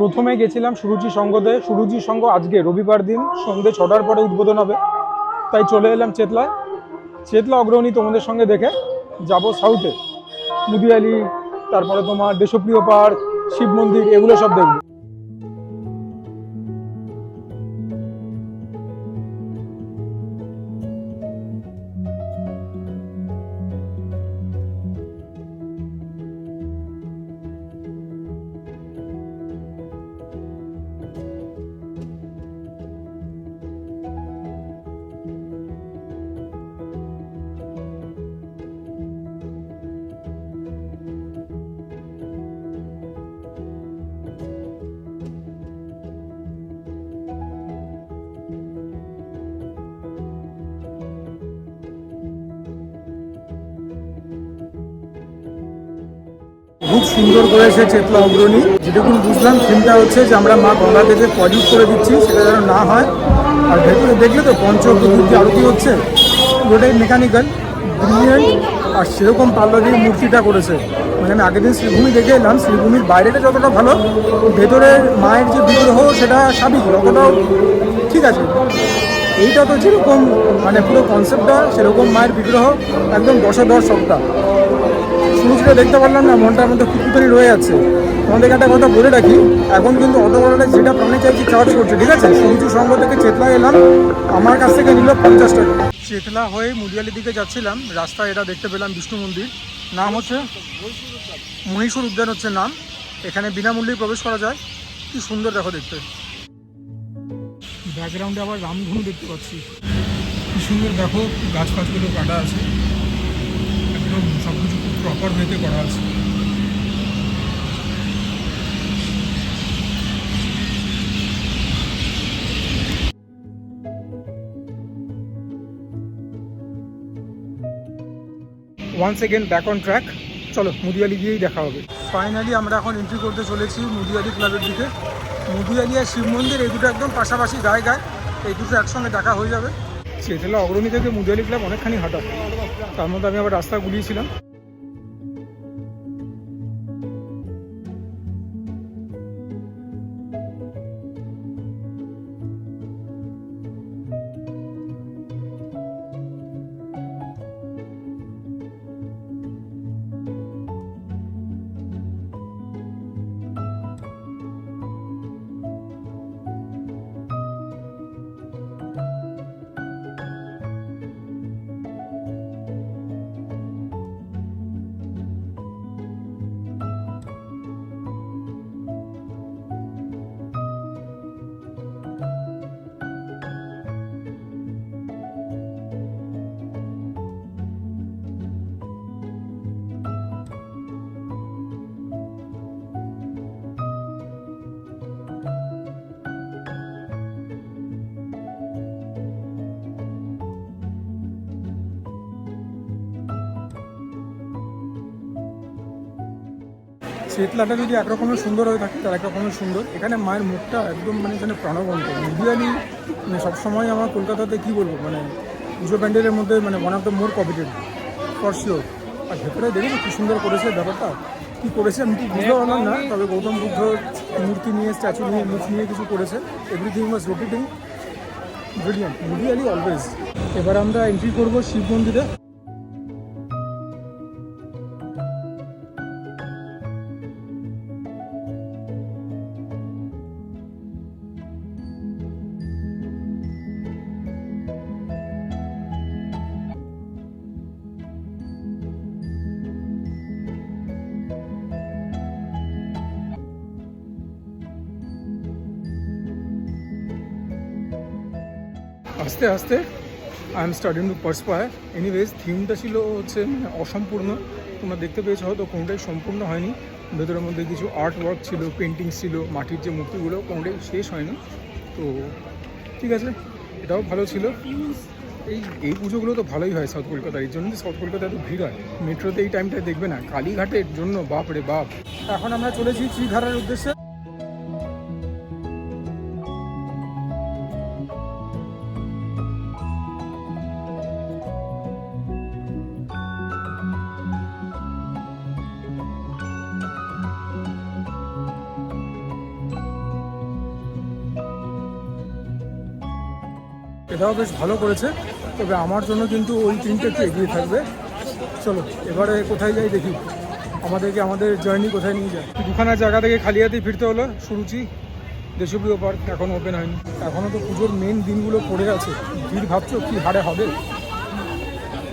প্রথমে গেছিলাম সুরুচি সঙ্গতে। সুরুচি সঙ্গ আজকে রবিবার দিন সন্ধ্যে 6টার পরে উদ্বোধন হবে, তাই চলে এলাম চেতলায়। চেতলা অগ্রণী তোমাদের সঙ্গে দেখে যাব সাউথে, মুদিয়ালি, তারপরে তোমার দেশপ্রিয় পার্ক, শিব মন্দির, এগুলো সব দেখবো। খুব সুন্দর করেছে চেতলা অগ্রণী। যেটুকুন বুঝলাম থিমটা হচ্ছে যে আমরা মা গঙ্গাকে যে পলিউট করে দিচ্ছি সেটা যেন না হয়। আর ভেতরে দেখলে তো পঞ্চপ্রকৃতি আরতি হচ্ছে, পুরোটাই মেকানিক্যাল, ব্রিলিয়েন্ট। আর সেরকম পাল্লা দিয়ে মূর্তিটা করেছে। মানে আমি আগের দিন শ্রীভূমি দেখে এলাম, শ্রীভূমির বাইরেটা যতটা ভালো, ভেতরের মায়ের যে বিগ্রহ সেটা স্বাভাবিক, অতটাও ঠিক আছে। এইটা তো যেরকম মানে পুরো কনসেপ্টটা সেরকম, মায়ের বিগ্রহ একদম 10/10 সবটা। সুরুচিটা দেখতে পারলাম না, মনটার মধ্যে কুকুতানি রয়ে যাচ্ছে। তোমাদেরকে একটা কথা বলে রাখি, এখন কিন্তু অটো বড়টা যেটা প্রাণে চাইছি চার্জ করছে, ঠিক আছে। সুরুচি সঙ্গ থেকে চেতলা এলাম, আমার কাছ থেকে নিল 50 টাকা। চেতলা হয়ে মুদিয়ালির দিকে যাচ্ছিলাম, রাস্তায় এটা দেখতে পেলাম বিষ্ণু মন্দির, নাম হচ্ছে মহীশূর উদ্যান হচ্ছে নাম। এখানে বিনামূল্যেই প্রবেশ করা যায়। কি সুন্দর দেখো দেখতে। ব্যাকগ্রাউন্ডে আবার রামধনু দেখতে পাচ্ছি, কি সুন্দর দেখো। গাছ ফাছগুলো কাটা আছে, একদম সব কিছু খুব প্রপার ওয়েতে করা আছে। Once again back on track. চলো মুদিয়ালি গিয়েই দেখা হবে। ফাইনালি আমরা এখন এন্ট্রি করতে চলেছি মুদিয়ালি ক্লাবের দিকে। মুদিয়ালি আর শিব মন্দির এই দুটো একদম পাশাপাশি জায়গায়, এই দুটো একসঙ্গে দেখা হয়ে যাবে। চেতলা অগ্রণী থেকে মুদিয়ালি ক্লাব অনেকখানি হাঁটা, তার মধ্যে আমি আবার রাস্তা গুলিয়েছিলাম। চেতলাটা যদি একরকমের সুন্দর হয়ে থাকে, তার একরকমের সুন্দর। এখানে মায়ের মুখটা একদম মানে যেন প্রাণবন্ত। মুদিয়ালি মানে সবসময় আমার কলকাতাতে কী বলবো, মানে পুজো প্যান্ডেলের মধ্যে মানে one of the more competent for sure. আর ভেতরে দেখেছি কী সুন্দর করেছে, ব্যাপারটা কী করেছে আমি ঠিক বুঝতে পারলাম না। তবে গৌতম বুদ্ধ মূর্তি নিয়ে, স্ট্যাচু নিয়ে, মুখ নিয়ে কিছু করেছে। Everything was rotating, brilliant. Mudiali always. এবার আমরা এন্ট্রি করবো শিব মন্দিরে। আস্তে আস্তে I am starting to perspire. Anyways থিমটা ছিল হচ্ছে মানে অসম্পূর্ণ। তোমরা দেখতে পেয়েছো হয়তো, কোনোটাই সম্পূর্ণ হয়নি। ভেতরের মধ্যে কিছু আর্ট ওয়ার্ক ছিল, পেন্টিংস ছিল, মাটির যে মূর্তিগুলো কোনোটাই শেষ হয়নি। তো ঠিক আছে, এটাও ভালো ছিল। এই পুজোগুলো তো ভালোই হয় সাউথ কলকাতার, এই জন্য সাউথ কলকাতায় এত ভিড় হয়। মেট্রোতে এই টাইমটায় দেখবে না, কালীঘাটের জন্য বাপ রে বাপ। এখন আমরা চলেছি শ্রীঘাটের উদ্দেশ্যে। এটাও বেশ ভালো করেছে, তবে আমার জন্য কিন্তু ওই তিনটে একটু এগিয়ে থাকবে। চলো এবারে কোথায় যাই দেখি, আমাদেরকে আমাদের জার্নি কোথায় নিয়ে যায়। দুখানা জায়গা থেকে খালি হাতেই ফিরতে হলো। সুরুচি, দেশপ্রিয় পার্ক এখনও ওপেন হয়নি, এখনও তো পুজোর মেন দিনগুলো পড়ে আছে। ভিড় ভাবছো কী হারে হবে।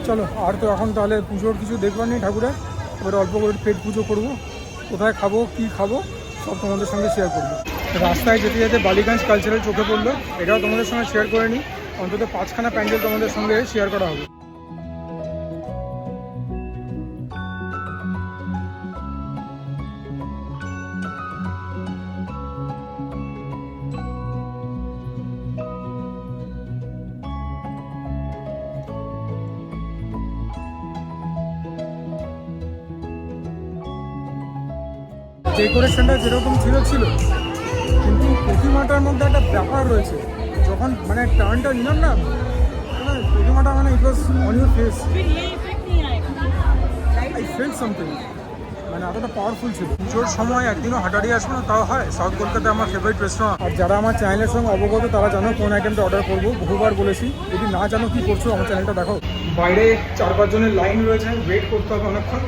চলো, আর তো এখন তাহলে পুজোর কিছু দেখবার নেই ঠাকুরের, এবার অল্প করে পেট পুজো করবো। কোথায় খাবো, কী খাবো, সব তোমাদের সঙ্গে শেয়ার করবো। রাস্তায় যেতে যেতে বালিগঞ্জ কালচারাল চোখে পড়লো, এটাও তোমাদের সঙ্গে শেয়ার করে নিই। অন্তত 5খানা প্যান্ডেল তোমাদের সঙ্গে শেয়ার করা হবে। ডেকোরেশনটা যেরকম ছিল, কিন্তু প্রতিমাটার মধ্যে একটা ব্যাপার রয়েছে। যখন মানে টার্নটা নিলাম না, মানে প্রতিমাটা মানে it was on your face, I feel something, মানে এতটা পাওয়ারফুল ছিল। পুজোর সময় একদিনও হাটারি আসবো না তাও হয়। সাউথ কলকাতায় আমার ফেভারিট রেস্টুরেন্ট। আর যারা আমার চ্যানেলের সঙ্গে অবগত তারা জানো কোন আইটেমটা অর্ডার করবো, বহুবার বলেছি। যদি না জানো কী করছো, আমার চ্যানেলটা দেখো। বাইরে 4-5 জনের লাইন রয়েছে, ওয়েট করতে হবে অনেকক্ষণ।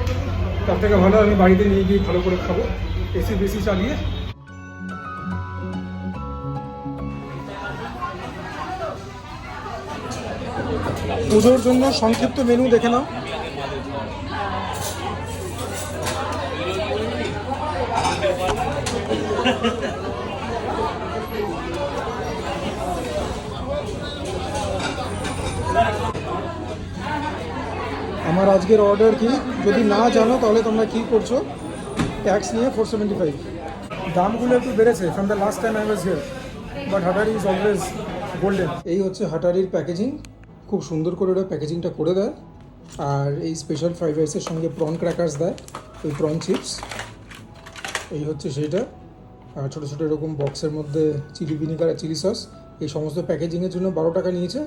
তার থেকে ভালো আমি বাড়িতে নিয়ে গিয়ে ভালো করে খাবো, এসি বেশি চালিয়ে। পুজোর জন্য সংক্ষিপ্ত মেনু দেখে নাও। আমার আজকের অর্ডার কি, যদি না জানো তাহলে তোমরা কি করছো, ট্যাক্স নিয়ে 475। দামগুলো একটু বেড়েছে from the last time I was here, but Hatari is always golden. এই হচ্ছে হাটারির প্যাকেজিং, খুব সুন্দর করে ওরা প্যাকেজিংটা করে দেয়। আর এই স্পেশাল ফ্রাইড রাইসের সঙ্গে প্রন ক্র্যাকার্স দেয়, ওই প্রন চিপস। এই হচ্ছে সেইটা, আর ছোটো ছোটো এরকম বক্সের মধ্যে চিলি ভিনিগার আর চিলি সস। এই সমস্ত প্যাকেজিংয়ের জন্য 12 টাকা নিয়েছে,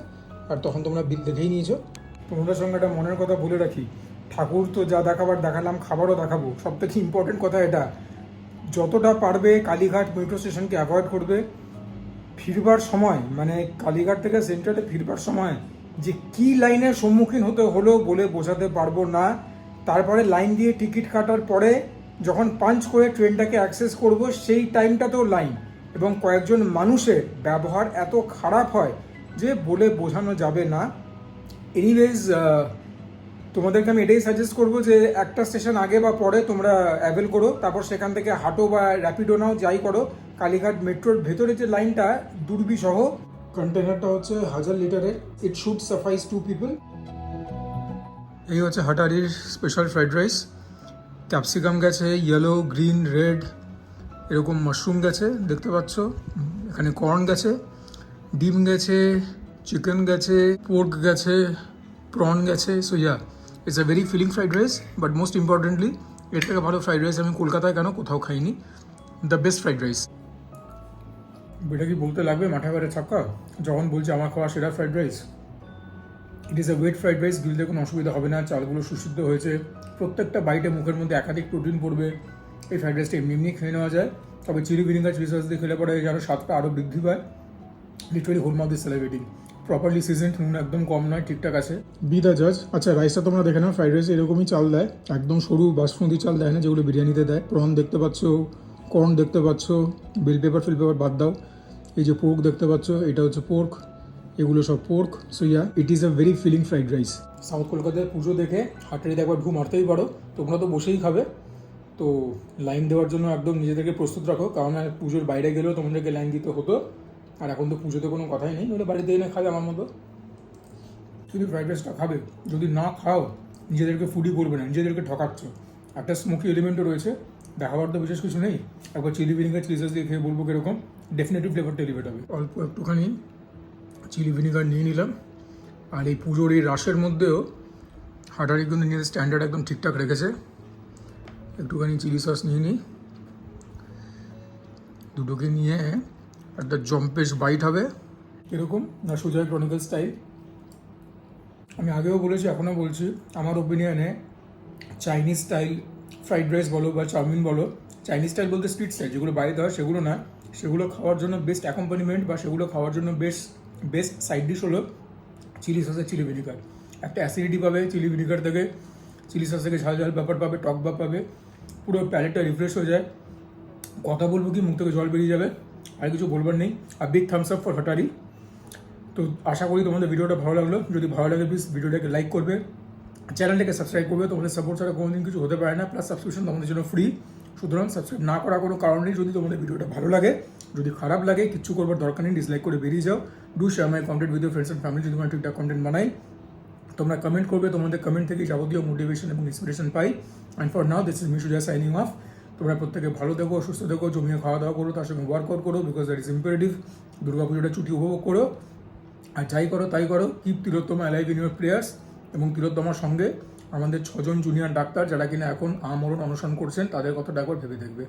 আর তখন তোমরা বিল দেখেই নিয়েছো। তোমাদের সঙ্গে একটা মনের কথা বলে রাখি, ঠাকুর তো যা দেখাবার দেখালাম, খাবারও দেখাবো। সব থেকে ইম্পর্টেন্ট কথা এটা, যতটা পারবে কালীঘাট মেট্রো স্টেশনকে অ্যাভয়েড করবে। ফিরবার সময়, মানে কালীঘাট থেকে সেন্ট্রালে ফিরবার সময় যে কী লাইনের সম্মুখীন হতে হলো বলে বোঝাতে পারবো না। তারপরে লাইন দিয়ে টিকিট কাটার পরে যখন পাঞ্চ করে ট্রেনটাকে অ্যাক্সেস করব, সেই টাইমটাতেও লাইন, এবং কয়েকজন মানুষের ব্যবহার এত খারাপ হয় যে বলে বোঝানো যাবে না। এনিওয়েজ, তোমাদেরকে আমি এটাই সাজেস্ট করবো যে একটা স্টেশন আগে বা পরে তোমরা অ্যাভেল করো, তারপর সেখান থেকে হাঁটো বা র্যাপিডো নাও, যাই করো। কালীঘাট মেট্রোর ভেতরে যে লাইনটা দুর্বিসহ, কন্টেনারটা হচ্ছে 1000 লিটারের, ইট শুড সাফাইস 2 পিপল। এই হচ্ছে হাটারির স্পেশাল ফ্রাইড রাইস। ক্যাপসিকাম গেছে, ইয়েলো, গ্রিন, রেড, এরকম মাশরুম গেছে দেখতে পাচ্ছ। এখানে কর্ন গেছে, ডিম গেছে, চিকেন গেছে, পোর্ক গেছে, প্রন গেছে। So yeah, it's a very filling fried rice, but most importantly এর থেকে ভালো ফ্রাইড রাইস আমি কলকাতায় কেন কোথাও খাইনি। The best fried rice. এটা কি বলতে লাগবে মাঠা বেড়ে ছাক্কা যখন বলছে আমার খাওয়া সেরা fried rice. It is a wet fried rice, গিলতে কোনো অসুবিধা হবে না। চালগুলো সুসিদ্ধ হয়েছে, প্রত্যেকটা বাইটে মুখের মধ্যে একাধিক প্রোটিন পড়বে। এই ফ্রাইড রাইসটা এমনি এমনি খেয়ে নেওয়া যায়, তবে চিলি ভিনিগার চিলি সস দিয়ে খেলে পরে যেন স্বাদটা আরও বৃদ্ধি পায়। Literally whole mouth is celebrating. Properly seasoned, নুন একদম কম নয়, ঠিকঠাক আছে। বি দ্য জাজ। আচ্ছা, রাইসটা তোমরা দেখে নাও। ফ্রাইড রাইস এরকমই চাল দেয়, একদম সরু বাসমতি চাল দেয় না যেগুলো বিরিয়ানিতে দেয়। প্রন দেখতে পাচ্ছ, কর্ন দেখতে পাচ্ছ, বেল পেপার ফিল পেপার বাদ দাও। এই যে পোর্ক দেখতে পাচ্ছ, এটা হচ্ছে পোর্ক, এগুলো সব pork. So yeah, it is a very filling fried rice. South কলকাতায় পুজো দেখে হাটারিতে একবার ঢু মারতেই পারো। তোমরা তো বসেই খাবে, তো লাইন দেওয়ার জন্য একদম নিজেদেরকে প্রস্তুত রাখো, কারণ পুজোর বাইরে গেলেও তোমাদেরকে লাইন দিতে হতো। আর এখন তো পুজোতে কোনো কথাই নেই, নইলে বাড়িতে এনে খাবে আমার মতো। শুধু ফ্রাইড রাইসটা খাবে, যদি না খাও নিজেদেরকে ফুডি করবে না, নিজেদেরকে ঠকাচ্ছ। একটা স্মোকি এলিমেন্টও রয়েছে, দেখাবার তো বিশেষ কিছু নেই। একবার চিলি ভিনিগার চিলি সস দিয়ে খেয়ে বলবো কীরকম, ডেফিনেটলি ফ্লেভারটা এলিভেট হবে। অল্প একটুখানি চিলি ভিনিগার নিয়ে নিলাম। আর এই পুজোর এই রাশের মধ্যেও হাটারি কিন্তু নিজেদের স্ট্যান্ডার্ড একদম ঠিকঠাক রেখেছে। একটুখানি চিলি সস নিয়ে নিই, দুটোকে নিয়ে একটা জম্পেশ বাইট হবে। এরকম না সুজয় ক্রনিকল স্টাইল। আমি আগেও বলেছি, এখনও বলছি, আমার ওপিনিয়নে চাইনিজ স্টাইল ফ্রাইড রাইস বলো বা চাউমিন বলো, চাইনিজ স্টাইল বলতে স্ট্রিট স্টাইল যেগুলো বাইরে দেওয়া সেগুলো না, সেগুলো খাওয়ার জন্য বেস্ট অ্যাকম্পানিমেন্ট বা সেগুলো খাওয়ার জন্য বেস্ট বেস্ট সাইড ডিশ হলো চিলি সসের চিলি ভিনিগার। একটা অ্যাসিডিটি পাবে চিলি ভিনিগার থেকে, চিলি সস থেকে ঝাল ঝাল ব্যাপার পাবে, টক ভাব পাবে, পুরো প্যালেটটা রিফ্রেশ হয়ে যায়। কথা বলবো কি মুখ থেকে জল বেরিয়ে যাবে, আর কিছু বলবার নেই। আর বিগ থামস আপ ফর হাটারি। তো আশা করি তোমাদের ভিডিওটা ভালো লাগলো। যদি ভালো লাগে প্লিজ ভিডিওটাকে লাইক করবে, চ্যানেলটাকে সাবস্ক্রাইব করবে। তোমাদের সাপোর্ট ছাড়া কোনোদিন কিছু হতে পারে না। প্লাস সাবস্ক্রিপশন তোমাদের জন্য ফ্রি, সুতরাং সাবস্ক্রাইব না করার কোনো কারণ নেই। যদি তোমাদের ভিডিওটা ভালো লাগে, যদি খারাপ লাগে, কিচ্ছু করবার দরকার নেই, ডিসলাইক করে বেরিয়ে যাও। Do share my content with your friends and family. যদি তোমরা ঠিকঠাক কন্টেন্ট বানাই, তোমরা কমেন্ট করবে, তোমাদের কমেন্ট থেকে যাবতীয় মোটিভেশন এবং ইন্সপিরেশন পাই। And for now this is Mishuja signing off. তোমরা প্রত্যেকে ভালো দেখো, সুস্থ দেখো, জমিয়ে খাওয়া দাওয়া করো, তার সঙ্গে ওয়ার্কআউট করো, বিকজ দ্যাট ইজ ইম্পারেটিভ। দুর্গাপুজোটা ছুটি উপভোগ করো, আর যাই করো তাই করো, keep Tilottama alive in your prayers. এবং তিলোত্তমার সঙ্গে আমাদের 6 জন জুনিয়র ডাক্তার যারা কিনা এখন আমরণ অনশন করছেন, তাদের কথাটা একবার ভেবে দেখবে।